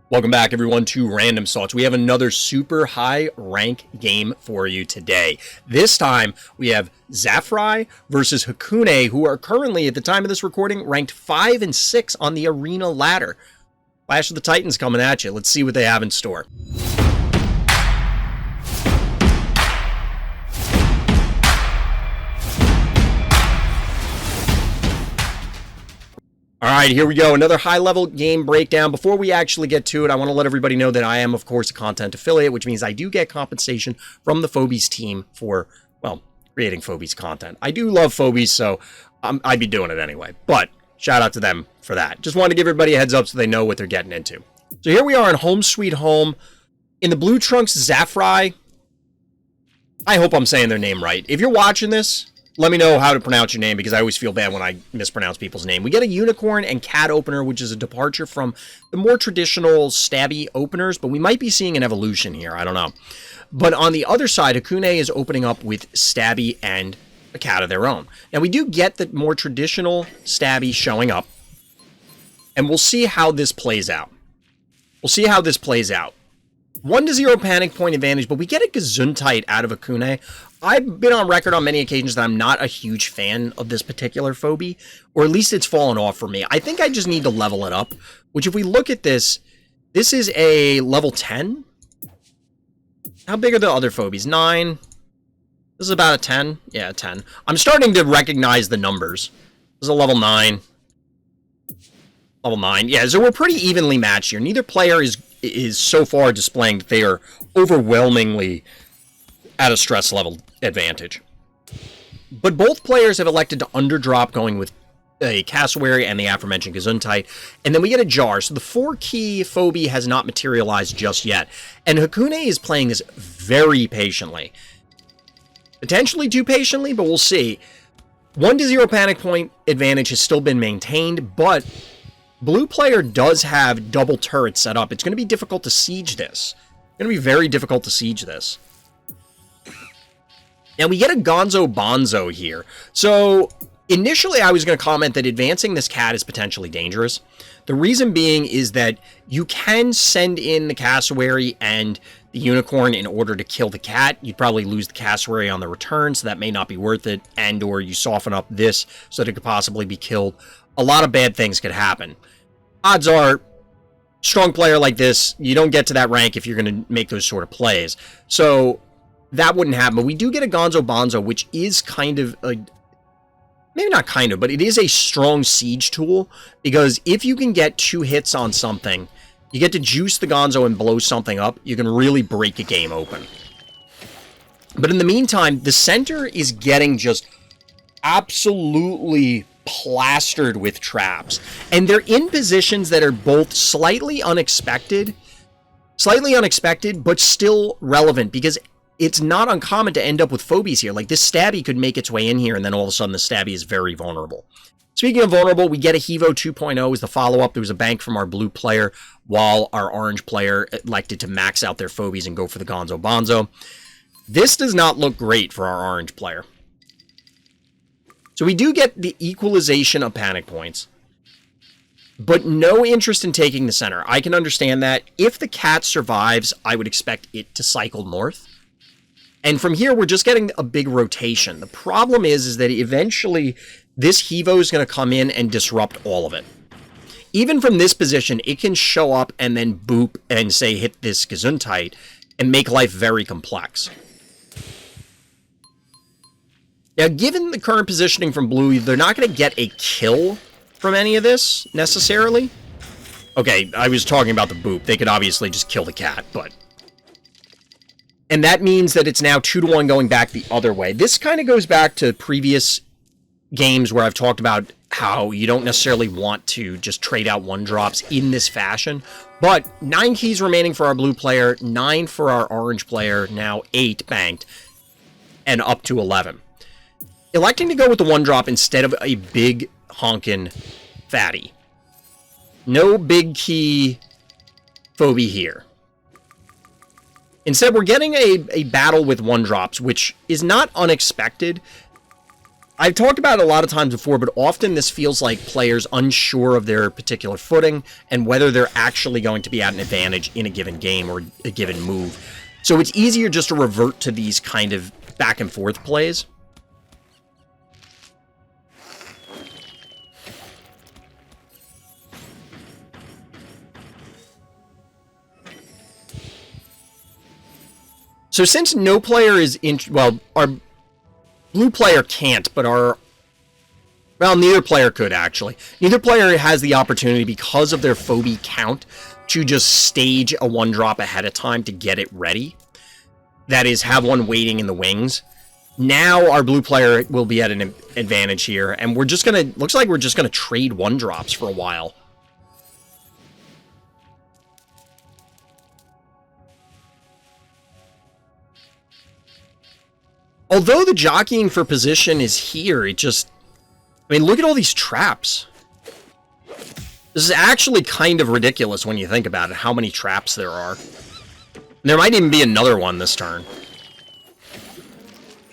Welcome back, everyone, to Random Thoughts. We have another super high rank game for you today. This time, we have Zafray versus Hakunay, who are currently, at the time of this recording, ranked 5 and 6 on the arena ladder. Clash of the Titans coming at you. Let's see what they have in store. All right, here we go. Another high-level game breakdown. Before we actually get to it, I want to let everybody know that I am, of course, a content affiliate, which means I do get compensation from the Phobies team for, well, creating Phobies content. I do love Phobies, so I'd be doing it anyway. But shout out to them for that. Just wanted to give everybody a heads up so they know what they're getting into. So here we are in Home Sweet Home. In the blue trunks, Zafray. I hope I'm saying their name right. If you're watching this, let me know how to pronounce your name, because I always feel bad when I mispronounce people's name. We get a unicorn and cat opener, which is a departure from the more traditional stabby openers, but we might be seeing an evolution here. I don't know. But on the other side, Hakunay is opening up with stabby and a cat of their own. Now, we do get the more traditional stabby showing up, and we'll see how this plays out. We'll see how this plays out. 1-0 panic point advantage, but we get a Gesundheit out of Hakunay. I've been on record on many occasions that I'm not a huge fan of this particular phobie, or at least it's fallen off for me. I think I just need to level it up, which if we look at this, this is a level 10. How big are the other phobies? 9. This is about a 10. Yeah, 10. I'm starting to recognize the numbers. This is a level 9. Level 9. Yeah, so we're pretty evenly matched here. Neither player is so far displaying that they are overwhelmingly at a stress level advantage. But both players have elected to underdrop, going with a cassowary and the aforementioned Gesundheit, and then we get a jar. So the 4-key phobie has not materialized just yet, and Hakunay is playing this very patiently. Potentially too patiently, but we'll see. 1-0 panic point advantage has still been maintained, but blue player does have double turrets set up. It's going to be difficult to siege this. It's going to be very difficult to siege this. Now, we get a Gonzo Bonzo here. So, initially, I was going to comment that advancing this cat is potentially dangerous. The reason being is that you can send in the cassowary and the unicorn in order to kill the cat. You'd probably lose the cassowary on the return, so that may not be worth it. And or you soften up this so that it could possibly be killed. A lot of bad things could happen. Odds are, strong player like this, you don't get to that rank if you're going to make those sort of plays. So that wouldn't happen. But we do get a Gonzo Bonzo, which is kind of a, maybe not kind of, but it is a strong siege tool, because if you can get 2 hits on something, you get to juice the Gonzo and blow something up, you can really break a game open. But in the meantime, the center is getting just absolutely plastered with traps, and they're in positions that are both slightly unexpected, but still relevant, because it's not uncommon to end up with phobies here. Like, this stabby could make its way in here, and then all of a sudden the stabby is very vulnerable. Speaking of vulnerable, we get a Hevo 2.0 as the follow-up. There was a bank from our blue player, while our orange player elected to max out their phobies and go for the Gonzo Bonzo. This does not look great for our orange player. So we do get the equalization of panic points, but no interest in taking the center. I can understand that. If the cat survives, I would expect it to cycle north. And from here, we're just getting a big rotation. The problem is that eventually this Hevo is going to come in and disrupt all of it. Even from this position, it can show up and then boop and say hit this Gesundheit and make life very complex. Now, given the current positioning from blue, they're not going to get a kill from any of this, necessarily. Okay, I was talking about the boop. They could obviously just kill the cat, but... And that means that it's now 2-1 going back the other way. This kind of goes back to previous games where I've talked about how you don't necessarily want to just trade out 1-drops in this fashion. But 9 keys remaining for our blue player, 9 for our orange player, now 8 banked, and up to 11. Electing to go with the 1-drop instead of a big honkin' fatty. No big key phobie here. Instead, we're getting a battle with 1-drops, which is not unexpected. I've talked about it a lot of times before, but often this feels like players unsure of their particular footing and whether they're actually going to be at an advantage in a given game or a given move. So it's easier just to revert to these kind of back and forth plays. So since no player is in, well, our blue player can't, but neither player could actually. Neither player has the opportunity because of their phobie count to just stage a 1-drop ahead of time to get it ready. That is, have one waiting in the wings. Now our blue player will be at an advantage here, and we're just gonna, looks like we're just gonna trade 1-drops for a while. Although the jockeying for position is here, it just... I mean, look at all these traps. This is actually kind of ridiculous when you think about it, how many traps there are. There might even be another one this turn.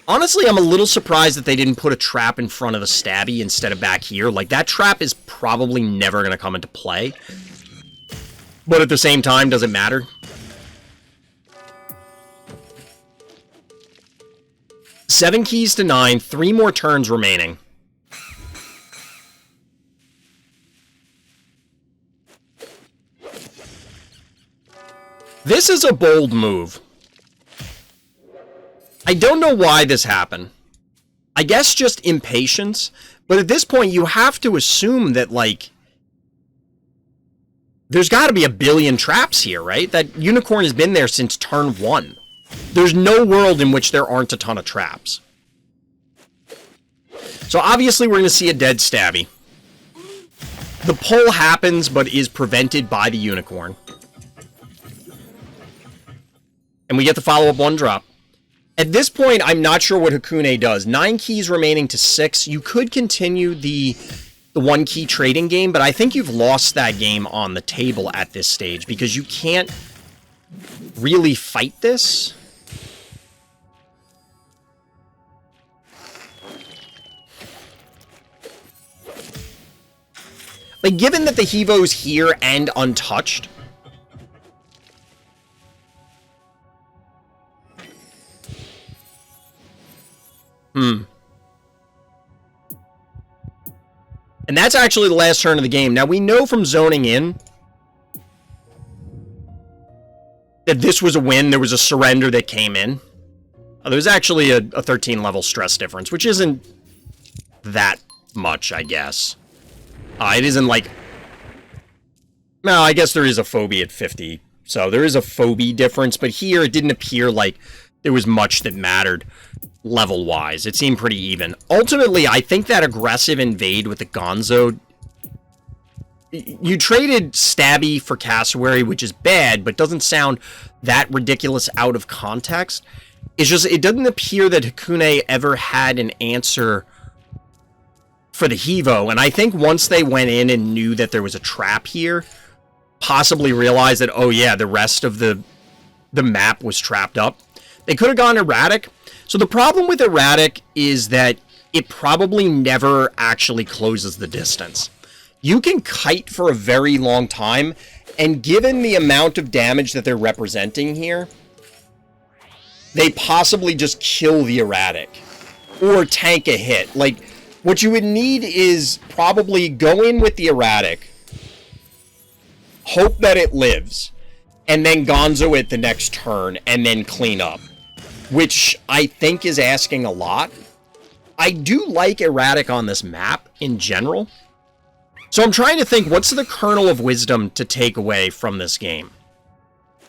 Honestly, I'm a little surprised that they didn't put a trap in front of the stabby instead of back here. Like, that trap is probably never going to come into play. But at the same time, doesn't matter. 7 keys to 9, 3 more turns remaining. This is a bold move. I don't know why this happened. I guess just impatience, but at this point you have to assume that, like, there's got to be a billion traps here, right? That unicorn has been there since turn 1. There's no world in which there aren't a ton of traps. So obviously we're going to see a dead stabby. The pull happens, but is prevented by the unicorn. And we get the follow-up 1-drop. At this point, I'm not sure what Hakunay does. 9 keys remaining to 6. You could continue the 1-key trading game, but I think you've lost that game on the table at this stage, because you can't really fight this. Like, given that the Hevo's here and untouched, and that's actually the last turn of the game. Now, we know from zoning in that this was a win. There was a surrender that came in. There was actually a 13-level stress difference, which isn't that much, I guess. It isn't like... No, I guess there is a phobie at 50. So there is a phobie difference, but here it didn't appear like there was much that mattered level-wise. It seemed pretty even. Ultimately, I think that aggressive invade with the Gonzo... You traded Stabby for Cassowary, which is bad, but doesn't sound that ridiculous out of context. It's just, it doesn't appear that Hakunay ever had an answer for the Hevo, and I think once they went in and knew that there was a trap here, possibly realized that, oh yeah, the rest of the map was trapped up. They could have gone erratic. So the problem with erratic is that it probably never actually closes the distance. You can kite for a very long time, and given the amount of damage that they're representing here, they possibly just kill the erratic or tank a hit. Like, what you would need is probably go in with the erratic, hope that it lives, and then Gonzo it the next turn, and then clean up. Which I think is asking a lot. I do like erratic on this map in general. So I'm trying to think, what's the kernel of wisdom to take away from this game?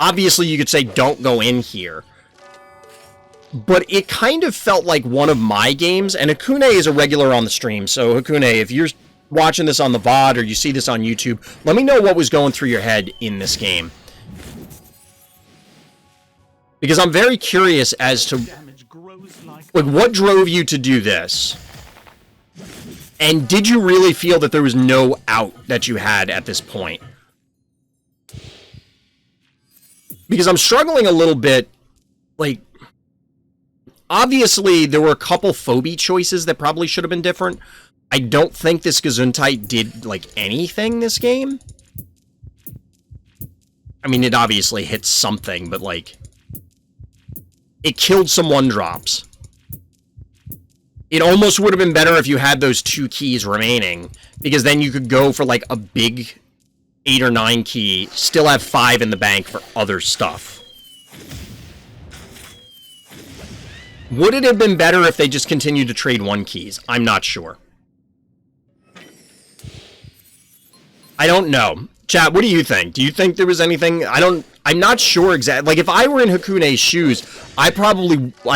Obviously, you could say, don't go in here. But it kind of felt like one of my games, and Hakunay is a regular on the stream, so Hakunay, if you're watching this on the VOD or you see this on YouTube, let me know what was going through your head in this game. Because I'm very curious as to, like, what drove you to do this? And did you really feel that there was no out that you had at this point? Because I'm struggling a little bit, like... obviously, there were a couple Phobie choices that probably should have been different. I don't think this Gesundheit did, like, anything this game. I mean, it obviously hit something, but, like, it killed some 1-drops. It almost would have been better if you had those 2 keys remaining, because then you could go for, like, a big 8 or 9 key, still have 5 in the bank for other stuff. Would it have been better if they just continued to trade 1 keys? I'm not sure. I don't know. Chat, what do you think? Do you think there was anything? I'm not sure exactly. Like, if I were in Hakunay's shoes, I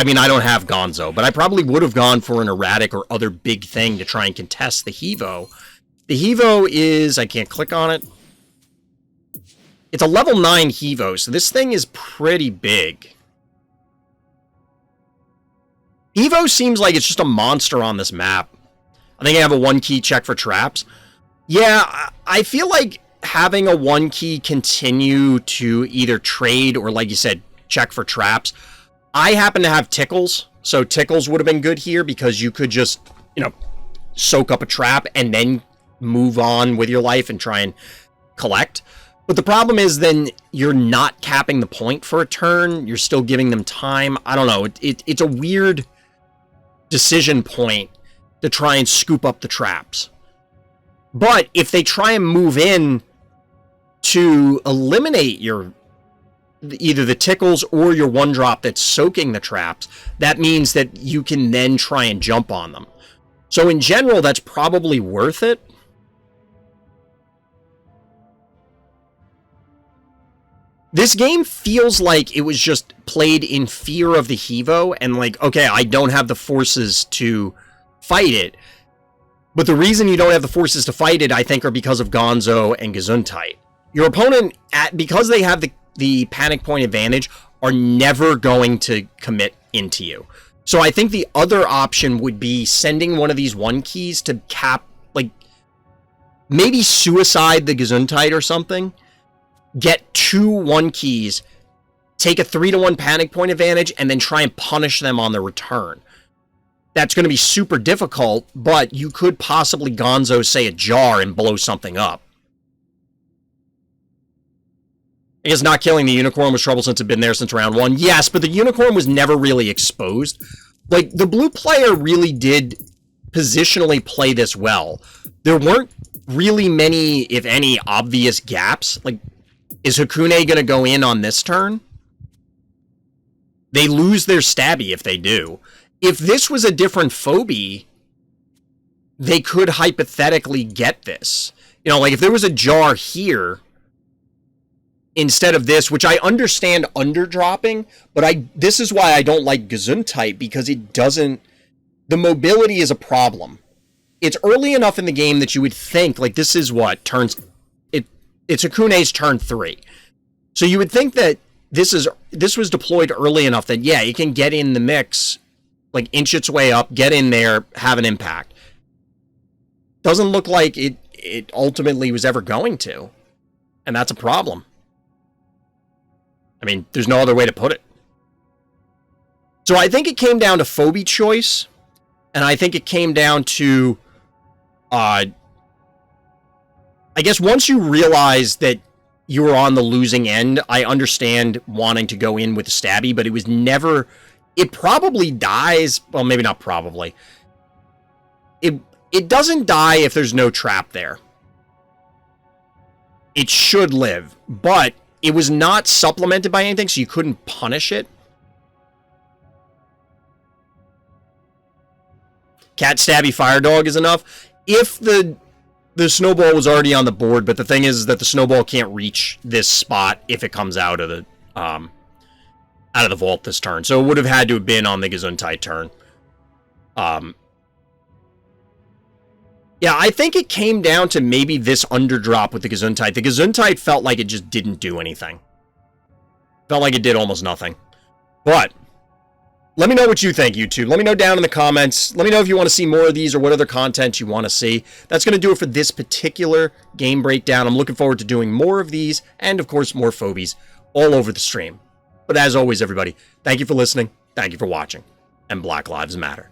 mean, I don't have Gonzo, but I probably would have gone for an erratic or other big thing to try and contest the Hevo. The Hevo is, I can't click on it. It's a level 9 Hevo, so this thing is pretty big. Hevo seems like it's just a monster on this map. I think I have a 1-key check for traps. Yeah, I feel like having a 1-key continue to either trade or, like you said, check for traps. I happen to have Tickles, so Tickles would have been good here because you could just, you know, soak up a trap and then move on with your life and try and collect. But the problem is then you're not capping the point for a turn. You're still giving them time. I don't know. It's a weird decision point to try and scoop up the traps. But if they try and move in to eliminate your either the Tickles or your 1-drop that's soaking the traps, that means that you can then try and jump on them. So in general, that's probably worth it. This game feels like it was just played in fear of the Hevo and like, okay, I don't have the forces to fight it. But the reason you don't have the forces to fight it, I think, are because of Gonzo and Gesundheit. Your opponent, because they have the panic point advantage, are never going to commit into you. So I think the other option would be sending one of these 1-keys to cap, like, maybe suicide the Gesundheit or something. Get 2 1-keys, take a 3-to-1 panic point advantage, and then try and punish them on the return. That's going to be super difficult, but you could possibly Gonzo, say, a jar and blow something up. I guess not killing the Unicorn was trouble since it's been there since round 1. Yes, but the Unicorn was never really exposed. Like, the blue player really did positionally play this well. There weren't really many, if any, obvious gaps. Like, is Hakunay going to go in on this turn? They lose their stabby if they do. If this was a different Phobie, they could hypothetically get this. You know, like if there was a jar here instead of this, which I understand underdropping, but this is why I don't like Gesundheit, because it doesn't... The mobility is a problem. It's early enough in the game that you would think, like, this is what? It's Hakunay's turn 3. So you would think that this was deployed early enough that, yeah, it can get in the mix, like, inch its way up, get in there, have an impact. Doesn't look like it ultimately was ever going to. And that's a problem. I mean, there's no other way to put it. So I think it came down to Phobie choice, and I think it came down to, I guess once you realize that you were on the losing end, I understand wanting to go in with the stabby, but it was never... It probably dies... Well, maybe not probably. It doesn't die if there's no trap there. It should live, but it was not supplemented by anything, so you couldn't punish it. Cat Stabby Fire Dog is enough. If the snowball was already on the board, but the thing is that the snowball can't reach this spot if it comes out of the vault this turn. So it would have had to have been on the Gesundheit turn. Yeah, I think it came down to maybe this underdrop with the Gesundheit. The Gesundheit felt like it just didn't do anything. Felt like it did almost nothing. But let me know what you think, YouTube. Let me know down in the comments. Let me know if you want to see more of these or what other content you want to see. That's going to do it for this particular game breakdown. I'm looking forward to doing more of these and, of course, more Phobies all over the stream. But as always, everybody, thank you for listening. Thank you for watching. and Black Lives Matter.